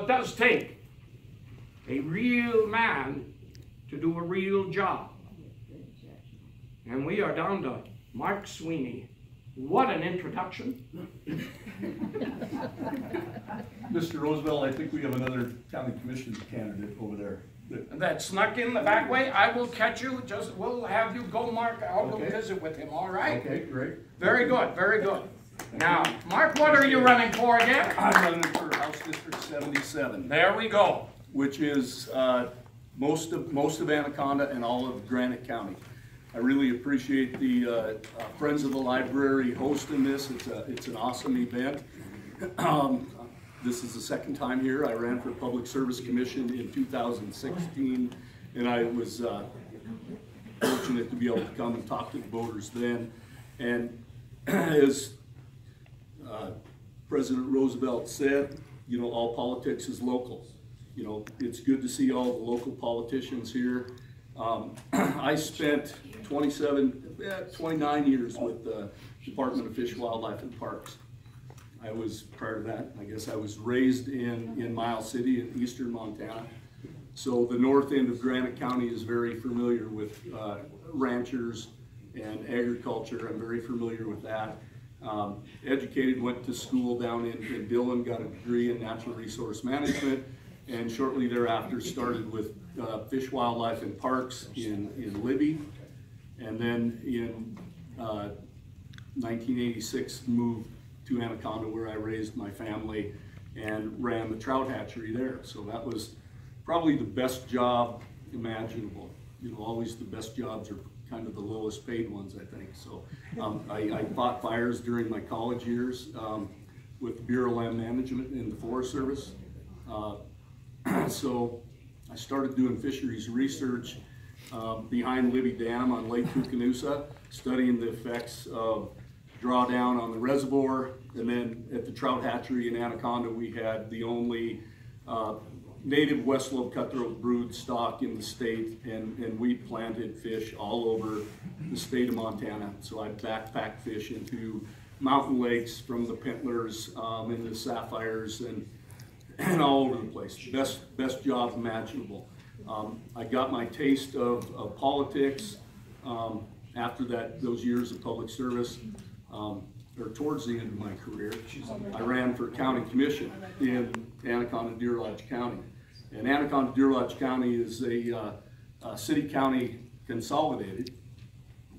it does take a real man to do a real job. And we are down to Mark Sweeney. What an introduction. Mr. Roosevelt, I think we have another county commission candidate over there. That snuck in the back way. I will catch you. We'll have you go, Mark. I'll go Okay. visit with him, all right? Okay, great. Very good, very good. Now, Mark, what are you running for again? I'm running for House District 77, There we go. which is most of Anaconda and all of Granite County. I really appreciate the Friends of the Library hosting this. It's an awesome event. This is the second time here. I ran for Public Service Commission in 2016, and I was fortunate to be able to come and talk to the voters then. And as President Roosevelt said, you know, all politics is local. You know, it's good to see all the local politicians here. I spent 29 years with the Department of Fish, Wildlife, and Parks. I was, prior to that, I guess I was raised in Miles City in eastern Montana. So the north end of Granite County is very familiar with ranchers and agriculture. I'm very familiar with that. Educated, went to school down in Dillon, got a degree in natural resource management, and shortly thereafter started with Fish, Wildlife, and Parks in Libby. And then in 1986 moved to Anaconda, where I raised my family and ran the trout hatchery there. So that was probably the best job imaginable. You know, always the best jobs are kind of the lowest paid ones, I think. So I fought fires during my college years with Bureau of Land Management in the Forest Service. So I started doing fisheries research behind Libby Dam on Lake Koocanusa, studying the effects of drawdown on the reservoir. And then at the trout hatchery in Anaconda, we had the only native West Slope cutthroat brood stock in the state, and we planted fish all over the state of Montana. So I backpacked fish into mountain lakes, from the Pintlers into the Sapphires, and all over the place. Best job imaginable. I got my taste of politics after those years of public service, or towards the end of my career. I ran for county commission in Anaconda Deer Lodge County. And Anaconda Deer Lodge County is a city-county consolidated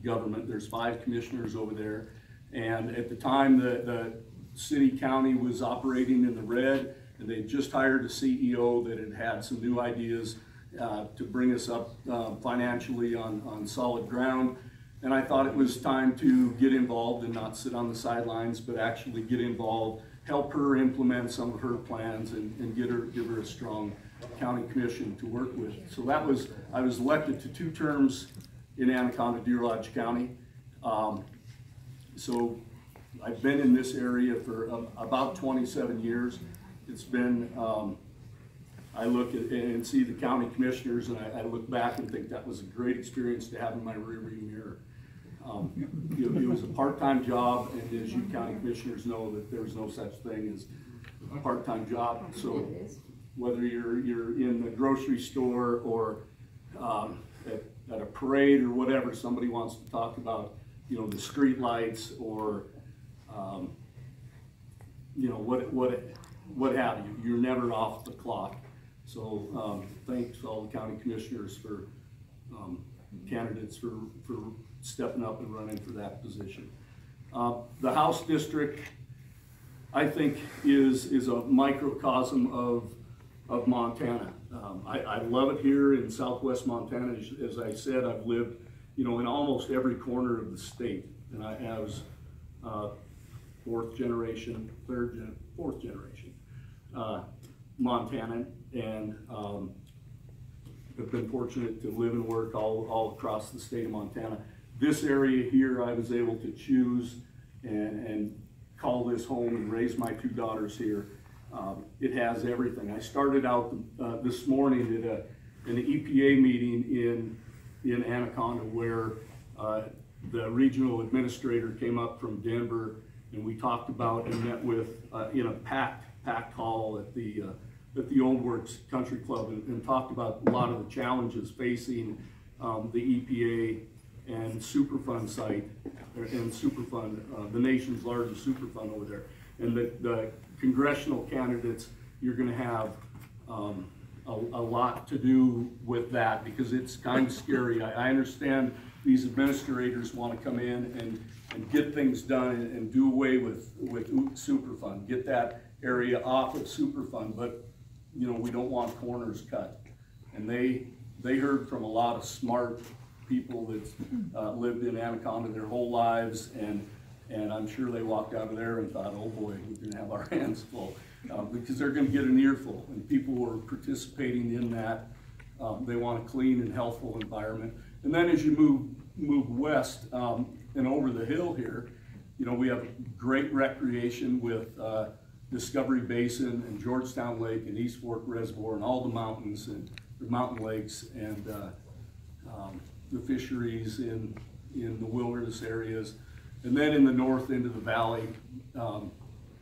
government. There's 5 commissioners over there. And at the time, the city-county was operating in the red, and they just hired a CEO that had some new ideas to bring us up financially on solid ground. And I thought it was time to get involved and not sit on the sidelines, but actually get involved, help her implement some of her plans, and give her a strong county commission to work with. So I was elected to 2 terms in Anaconda Deer Lodge County. So I've been in this area for about 27 years. It's been, I look at and see the county commissioners, and I look back and think that was a great experience to have in my rearview mirror. It was a part-time job, and as you county commissioners know, that there's no such thing as a part-time job. So whether you're in the grocery store or at a parade or whatever, somebody wants to talk about, you know, the street lights or you know, what have you. You're never off the clock. So thanks to all the county commissioners for candidates for stepping up and running for that position. The House district, I think, is a microcosm of Montana. I love it here in Southwest Montana. As I said, I've lived, you know, in almost every corner of the state, and I was fourth generation Montanan, and have been fortunate to live and work all across the state of Montana. This area here, I was able to choose and call this home and raise my 2 daughters here. It has everything. I started out this morning at an EPA meeting in Anaconda, where the regional administrator came up from Denver, and we talked about and met with in a packed hall at the at the Old Works Country Club and talked about a lot of the challenges facing the EPA and Superfund site, and Superfund, the nation's largest Superfund over there. And the congressional candidates, you're going to have a lot to do with that, because it's kind of scary. I understand these administrators want to come in and get things done and do away with Superfund, get that area off of Superfund, but you know, we don't want corners cut. And they heard from a lot of smart people that lived in Anaconda their whole lives, and I'm sure they walked out of there and thought, oh boy, we're going to have our hands full, because they're going to get an earful. And people who are participating in that, they want a clean and healthful environment. And then as you move west and over the hill here, you know, we have great recreation with Discovery Basin and Georgetown Lake and East Fork Reservoir and all the mountains and the mountain lakes and the fisheries in the wilderness areas. And then in the north end of the valley,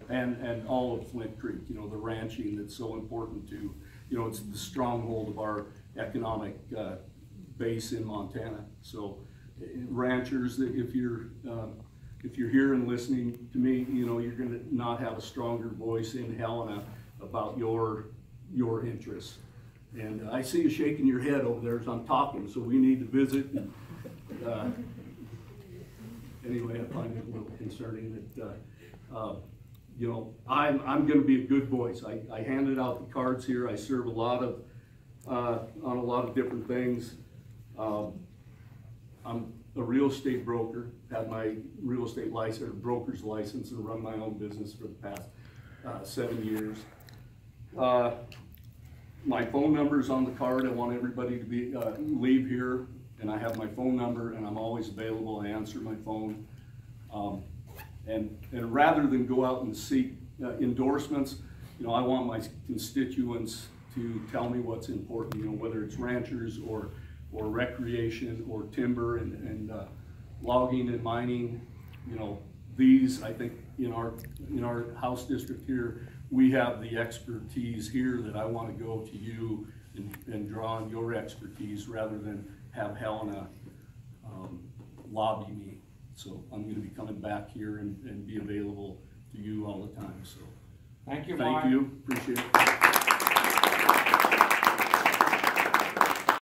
and all of Flint Creek, you know, the ranching that's so important to, you know, it's the stronghold of our economic base in Montana. So ranchers, if you're here and listening to me, you know, you're going to not have a stronger voice in Helena about your interests. And I see you shaking your head over there as I'm talking, so we need to visit. And, anyway, I find it a little concerning that, you know, I'm going to be a good voice. I handed out the cards here. I serve a lot of, on a lot of different things. I'm a real estate broker, had my real estate license, broker's license, and run my own business for the past 7 years. My phone number is on the card. I want everybody to be leave here, and I have my phone number, and I'm always available. I answer my phone. And rather than go out and seek endorsements, you know, I want my constituents to tell me what's important, you know, whether it's ranchers or recreation or timber and logging and mining. You know, these, I think in our House district here, we have the expertise here that I want to go to you and draw on your expertise rather than have Helena lobby me. So I'm going to be coming back here and be available to you all the time. So thank you, thank Mark. you. Appreciate it.